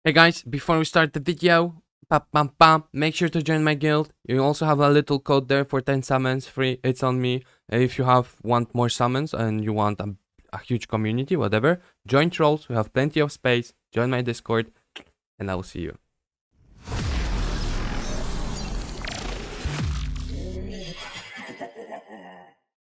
Hey guys, before we start the video, make sure to join my guild. You also have a little code there for 10 summons free. It's on me. If you want more summons and you want a huge community, whatever, join trolls. We have plenty of space. Join my Discord, and I will see you.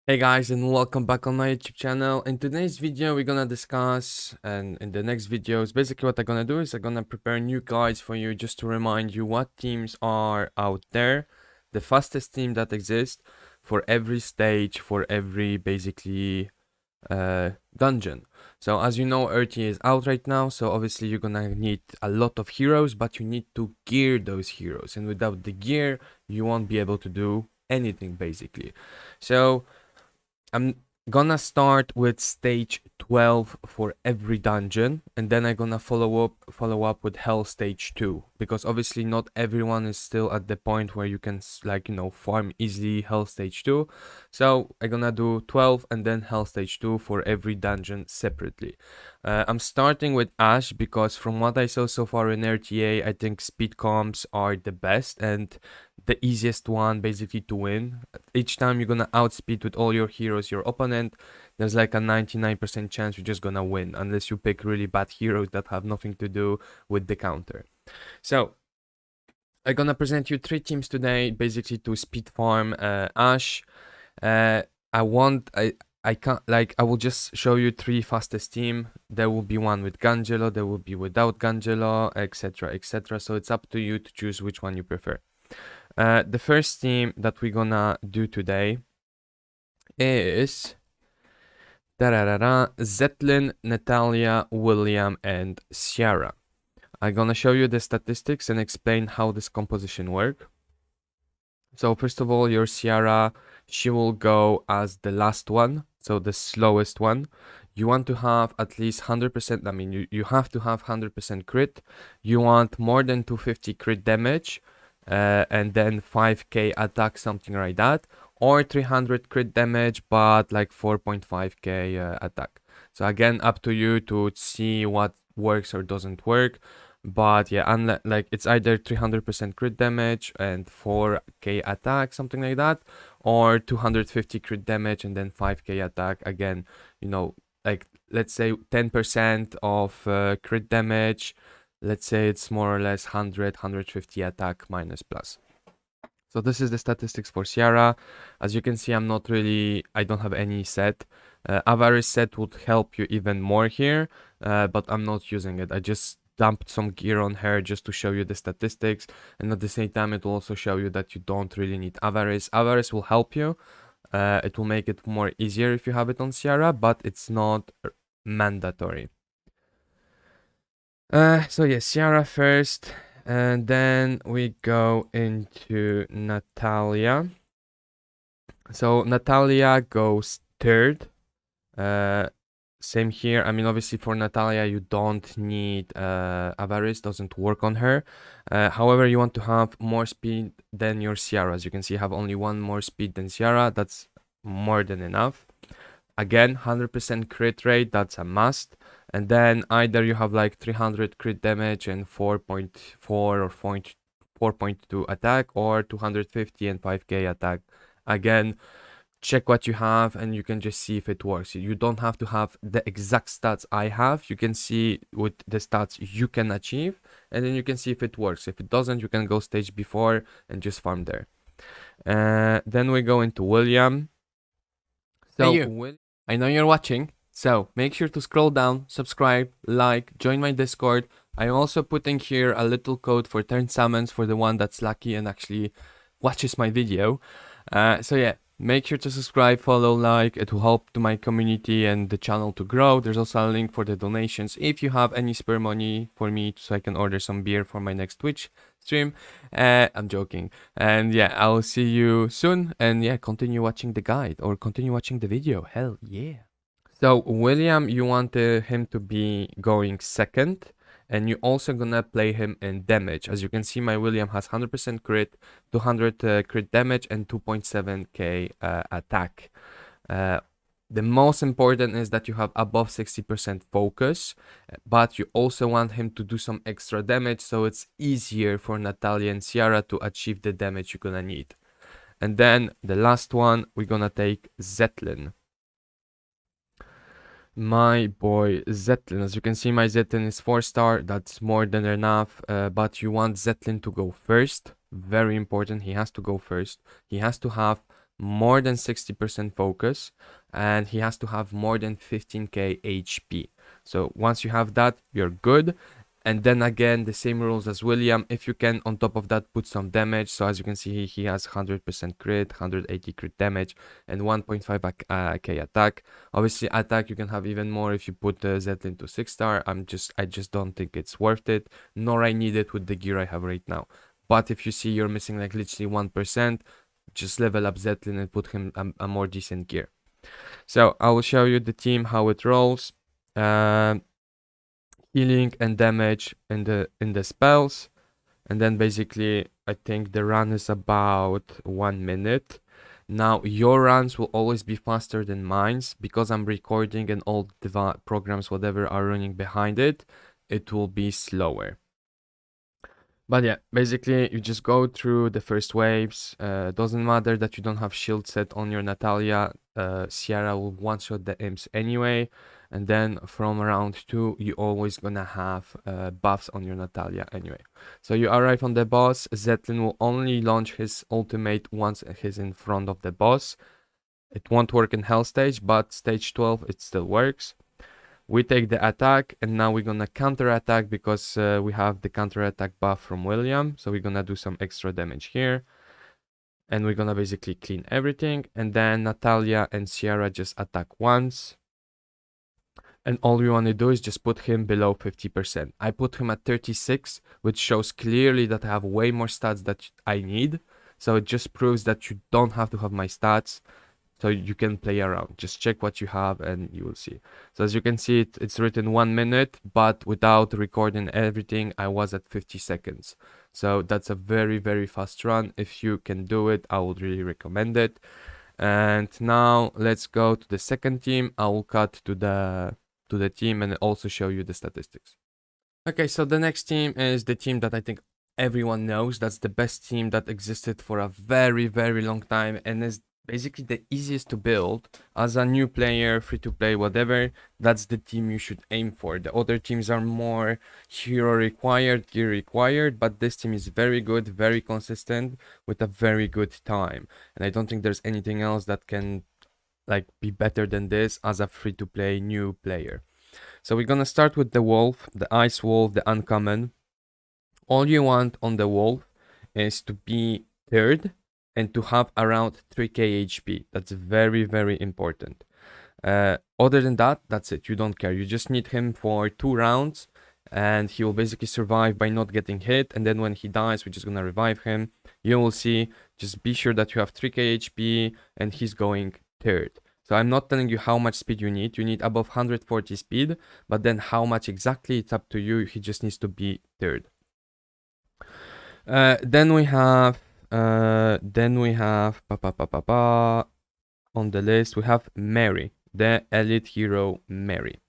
Hey guys, and welcome back on my YouTube channel. In today's video we're gonna discuss, and in the next videos, basically what I'm gonna do is I'm gonna prepare new guides for you just to remind you what teams are out there, the fastest team that exists for every stage, for every basically dungeon. So as you know, RTA is out right now, so obviously you're gonna need a lot of heroes, but you need to gear those heroes, and without the gear you won't be able to do anything basically. So I'm gonna start with stage 12 for every dungeon, and then I'm gonna follow up with Hell stage 2, because obviously not everyone is still at the point where you can farm easily Hell stage 2. So I'm gonna do 12 and then Hell stage 2 for every dungeon separately. I'm starting with Ash because from what I saw so far in RTA, I think speed comps are the best and the easiest one basically to win. Each time you're gonna outspeed with all your heroes your opponent, there's like a 99% chance you're just gonna win, unless you pick really bad heroes that have nothing to do with the counter. So I'm gonna present you 3 teams today, basically to speed farm Ash. I can't, I will just show you 3 fastest team. There will be one with Gangelo, there will be without Gangelo, etc, etc. So it's up to you to choose which one you prefer. The first team that we're gonna do today is Zetlin, Natalia, William, and Ciara. I'm gonna show you the statistics and explain how this composition works. So first of all, your Ciara, she will go as the last one, so the slowest one. You want to have at least 100%, I mean, you have to have 100% crit. You want more than 250 crit damage, and then 5k attack, something like that, or 300 crit damage but like 4.5k attack. So again, up to you to see what works or doesn't work, but yeah, like it's either 300% crit damage and 4k attack, something like that, or 250 crit damage and then 5k attack. Again, you know, like let's say 10% of crit damage, let's say it's more or less 150 attack minus plus. So this is the statistics for Ciara. As you can see, I don't have any set. Avarice set would help you even more here, but I'm not using it. I just dumped some gear on her just to show you the statistics, and at the same time it will also show you that you don't really need Avarice. Avarice will help you. It will make it more easier if you have it on Ciara, but it's not mandatory. So yeah, Ciara first, and then we go into Natalia. So Natalia goes third. Same here. I mean, obviously for Natalia, you don't need Avarice, doesn't work on her. However, you want to have more speed than your Ciara. As you can see, you have only one more speed than Ciara. That's more than enough. Again, 100% crit rate, that's a must. And then either you have like 300 crit damage and 4.4 or 4.2 attack, or 250 and 5k attack. Again, check what you have and you can just see if it works. You don't have to have the exact stats I have. You can see with the stats you can achieve, and then you can see if it works. If it doesn't, you can go stage before and just farm there. Then we go into William. So hey you. I know you're watching, so make sure to scroll down, subscribe, like, join my Discord. I'm also putting here a little code for 10 summons for the one that's lucky and actually watches my video. So yeah, make sure to subscribe, follow, like. It will help to my community and the channel to grow. There's also a link for the donations if you have any spare money for me, so I can order some beer for my next Twitch stream. I'm joking. And yeah, I'll see you soon. And yeah, continue watching the guide or continue watching the video. Hell yeah. So William, you want him to be going second, and you're also gonna play him in damage. As you can see, my William has 100% crit, 200 crit damage, and 2.7k attack. The most important is that you have above 60% focus, but you also want him to do some extra damage, so it's easier for Natalia and Ciara to achieve the damage you're gonna need. And then the last one, we're gonna take Zetlin. My boy Zetlin, as you can see, my Zetlin is 4-star, that's more than enough, but you want Zetlin to go first. Very important, he has to go first. He has to have more than 60% focus, and he has to have more than 15k HP. So once you have that, you're good. And then again, the same rules as William. If you can, on top of that, put some damage. So as you can see, he has 100% crit, 180 crit damage, and 1.5k attack. Obviously, attack you can have even more if you put Zetlin to 6-star. I just don't think it's worth it, nor I need it with the gear I have right now. But if you see you're missing like literally 1%, just level up Zetlin and put him a more decent gear. So I will show you the team how it rolls. Healing and damage in the spells, and then basically I think the run is about 1 minute. Now your runs will always be faster than mine's because I'm recording and all the programs whatever are running behind it, it will be slower. But yeah, basically you just go through the first waves. Doesn't matter that you don't have shield set on your Natalia. Ciara will one-shot the imps anyway. And then from round 2, you always gonna have buffs on your Natalia anyway. So you arrive on the boss. Zetlin will only launch his ultimate once he's in front of the boss. It won't work in Hell stage, but stage 12 it still works. We take the attack, and now we're gonna counter attack because we have the counter attack buff from William. So we're gonna do some extra damage here. And we're gonna basically clean everything. And then Natalia and Ciara just attack once. And all we want to do is just put him below 50%. I put him at 36, which shows clearly that I have way more stats that I need. So it just proves that you don't have to have my stats. So you can play around. Just check what you have and you will see. So as you can see, it's written 1 minute, but without recording everything, I was at 50 seconds. So that's a very, very fast run. If you can do it, I would really recommend it. And now let's go to the second team. I will cut to the team and also show you the statistics. Okay, so the next team is the team that I think everyone knows. That's the best team that existed for a very, very long time and is basically the easiest to build as a new player, free to play, whatever. That's the team you should aim for. The other teams are more hero required, gear required, but this team is very good, very consistent with a very good time. And I don't think there's anything else that can like be better than this as a free to play new player. So we're gonna start with the wolf, the ice wolf, the uncommon. All you want on the wolf is to be third and to have around 3k HP. That's very, very important. Other than that, that's it. You don't care. You just need him for 2 rounds and he will basically survive by not getting hit. And then when he dies, we're just gonna revive him. You will see, just be sure that you have 3k HP and he's going third. So I'm not telling you how much speed you need. You need above 140 speed, but then how much exactly, it's up to you. He just needs to be third. Then we have on the list we have Mary, the elite hero Mary.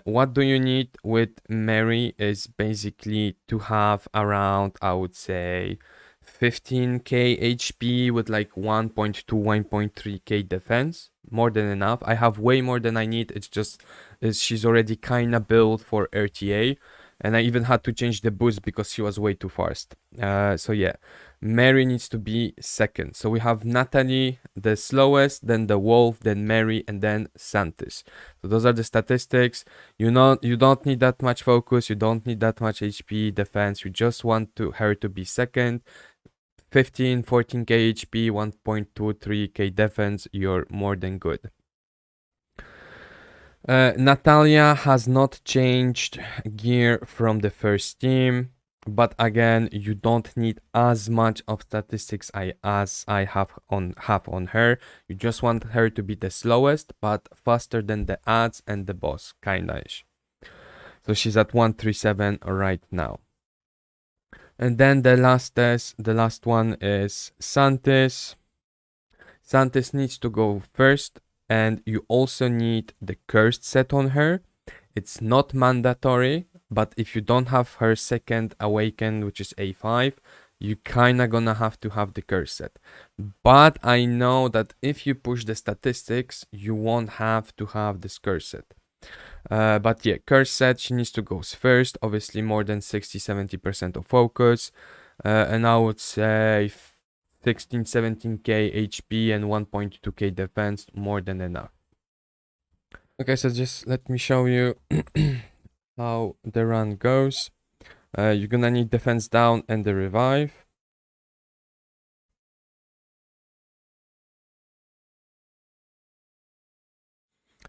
What do you need with Mary is basically to have around, I would say, 15k HP with like 1.2, 1.3k defense. More than enough. I have way more than I need. It's just she's already kinda built for RTA. And I even had to change the boost because she was way too fast. So yeah, Mary needs to be second. So we have Natalie, the slowest, then the wolf, then Mary, and then Santis. So those are the statistics. You don't need that much focus. You don't need that much HP defense. You just want her to be second. 15, 14k HP, 1.23k defense. You're more than good. Natalia has not changed gear from the first team, but again, you don't need as much of statistics as I have on her. You just want her to be the slowest, but faster than the ads and the boss, kinda-ish. So she's at 137 right now. And then the last one is Santis. Santis needs to go first. And you also need the cursed set on her. It's not mandatory, but if you don't have her second awakened, which is A5, you kinda gonna have to have the curse set. But I know that if you push the statistics, you won't have to have this curse set. But yeah, curse set, she needs to go first, obviously more than 60-70% of focus. And I would say 16-17k HP and 1.2k defense, more than enough. Okay, so just let me show you how the run goes. You're gonna need defense down and the revive.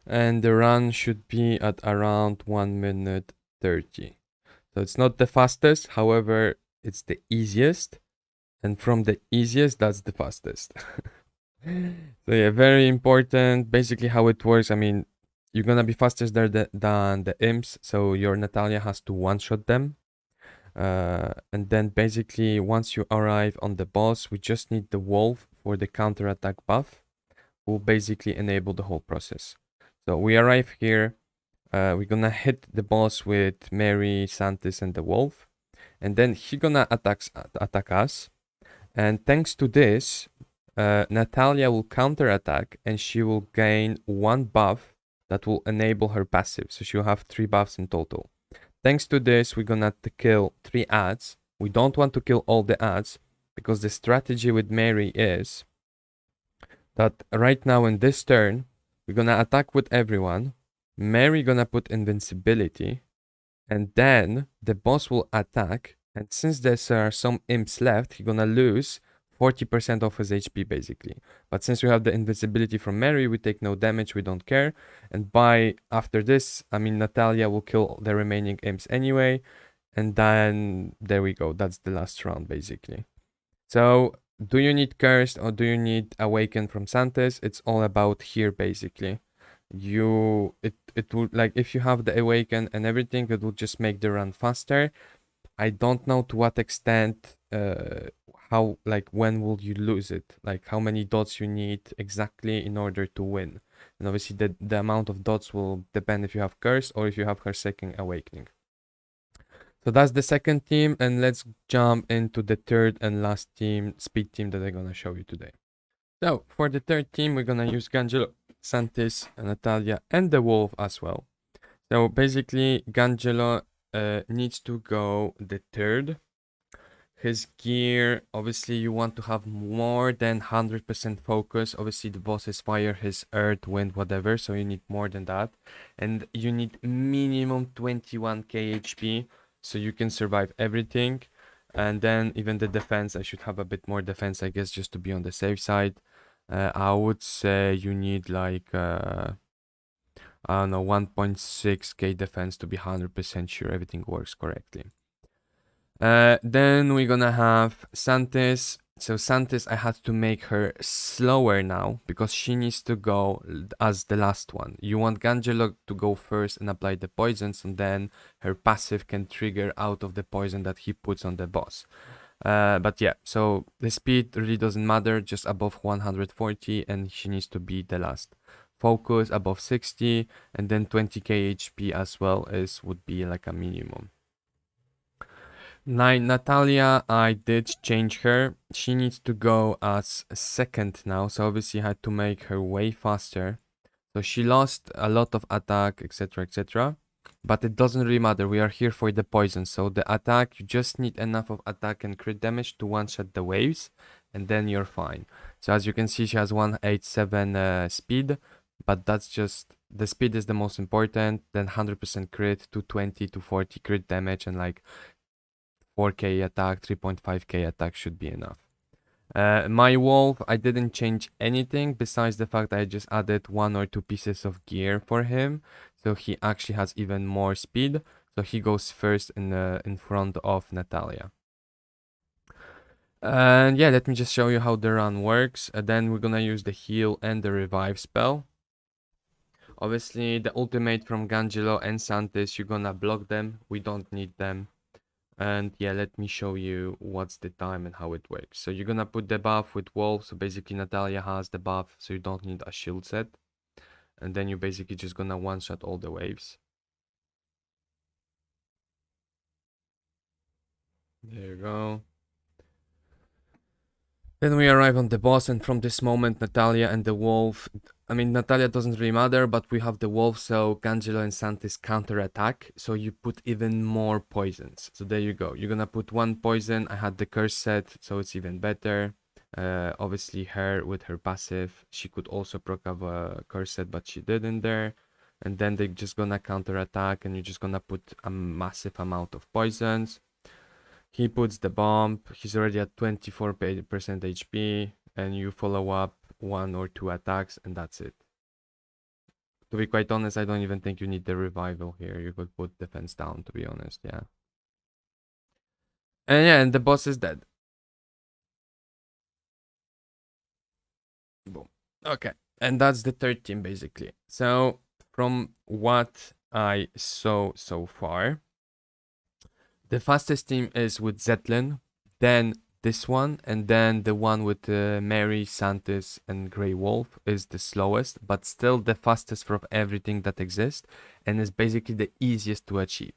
And the run should be at around 1 minute 30. So it's not the fastest, however, it's the easiest. And from the easiest, that's the fastest. So yeah, very important. Basically how it works, I mean, you're gonna be faster than the imps, so your Natalia has to one-shot them. And then basically once you arrive on the boss, we just need the wolf for the counter-attack buff, will basically enable the whole process. So we arrive here, we're gonna hit the boss with Mary, Santis, and the wolf, and then he gonna attack us. And thanks to this, Natalia will counterattack and she will gain one buff that will enable her passive. So she'll have 3 buffs in total. Thanks to this, we're gonna kill 3 ads. We don't want to kill all the ads because the strategy with Mary is that right now in this turn, we're gonna attack with everyone. Mary gonna put invincibility, and then the boss will attack. And since there are some imps left, he's gonna lose 40% of his HP basically. But since we have the invincibility from Mary, we take no damage, we don't care. And after this, I mean, Natalia will kill the remaining imps anyway. And then there we go. That's the last round basically. So do you need Cursed or do you need Awaken from Santis? It's all about here basically. It would, like, if you have the Awaken and everything, it will just make the run faster. I don't know to what extent, how, like, when will you lose it, like how many dots you need exactly in order to win. And obviously the amount of dots will depend if you have Curse or if you have her second Awakening. So that's the second team, and let's jump into the third and last team, speed team, that I'm gonna show you today. So for the third team, we're gonna use Gangelo, Santis, Natalia, and the Wolf as well. So basically, Gangelo needs to go the third. His gear, obviously, you want to have more than 100% focus. Obviously, the boss is fire, his earth, wind, whatever. So you need more than that. And you need minimum 21k HP so you can survive everything. And then even the defense, I should have a bit more defense, I guess, just to be on the safe side. I would say you need like, I don't know, 1.6k defense to be 100% sure everything works correctly. Then we're gonna have Santis. So Santis, I had to make her slower now because she needs to go as the last one. You want Gangelo to go first and apply the poisons, and then her passive can trigger out of the poison that he puts on the boss. But yeah, so the speed really doesn't matter, just above 140, and she needs to be the last. Focus above 60, and then 20k HP as well would be like a minimum. Natalia, I did change her. She needs to go as second now, so obviously I had to make her way faster. So she lost a lot of attack, etc, etc. But it doesn't really matter, we are here for the poison. So the attack, you just need enough of attack and crit damage to one-shot the waves, and then you're fine. So as you can see, she has 187 speed, but that's just, the speed is the most important. Then 100% crit, 220 to 40 crit damage, and like 4k attack, 3.5k attack should be enough. My wolf, I didn't change anything besides the fact that I just added 1 or 2 pieces of gear for him, so he actually has even more speed. So he goes first in front of Natalia. And yeah, let me just show you how the run works. Then we're gonna use the heal and the revive spell. Obviously, the ultimate from Gangelo and Santis, you're gonna block them. We don't need them. And yeah, let me show you what's the time and how it works. So you're gonna put the buff with wolf. So basically Natalia has the buff, so you don't need a shield set. and then you're basically just gonna one-shot all the waves. There you go. Then we arrive on the boss, and from this moment, Natalia and the wolf. I mean, Natalia doesn't really matter, but we have the wolf, so Gangelo and Santis counter-attack. So you put even more poisons. So there you go. You're gonna put one poison. I had the curse set, so it's even better. Obviously, her with her passive, she could also proc up a curse set, but she didn't there. And then they're just gonna counter-attack, and you're just gonna put a massive amount of poisons. He puts the bomb, he's already at 24% HP, and you follow up 1 or 2 attacks, and that's it. To be quite honest, I don't even think you need the revival here. You could put defense down, to be honest, yeah. And yeah, and the boss is dead. Boom. Okay, and that's the third team, basically. So, from what I saw so far, the fastest team is with Zetlin, then this one, and then the one with Mary, Santis, and Grey Wolf is the slowest, but still the fastest from everything that exists, and is basically the easiest to achieve.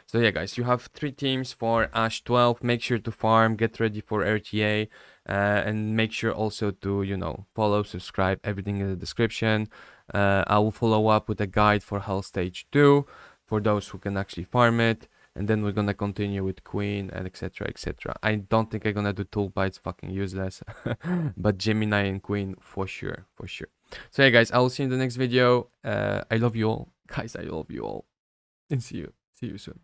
So yeah, guys, you have 3 teams for Ash 12. Make sure to farm, get ready for RTA, and make sure also to, you know, follow, subscribe, everything in the description. I will follow up with a guide for Hell Stage 2 for those who can actually farm it. And then we're gonna continue with Queen and etc. etc. I don't think I'm gonna do Tulpa, it's fucking useless. But Gemini and Queen for sure, for sure. So yeah, guys, I will see you in the next video. I love you all, guys. I love you all, and see you soon.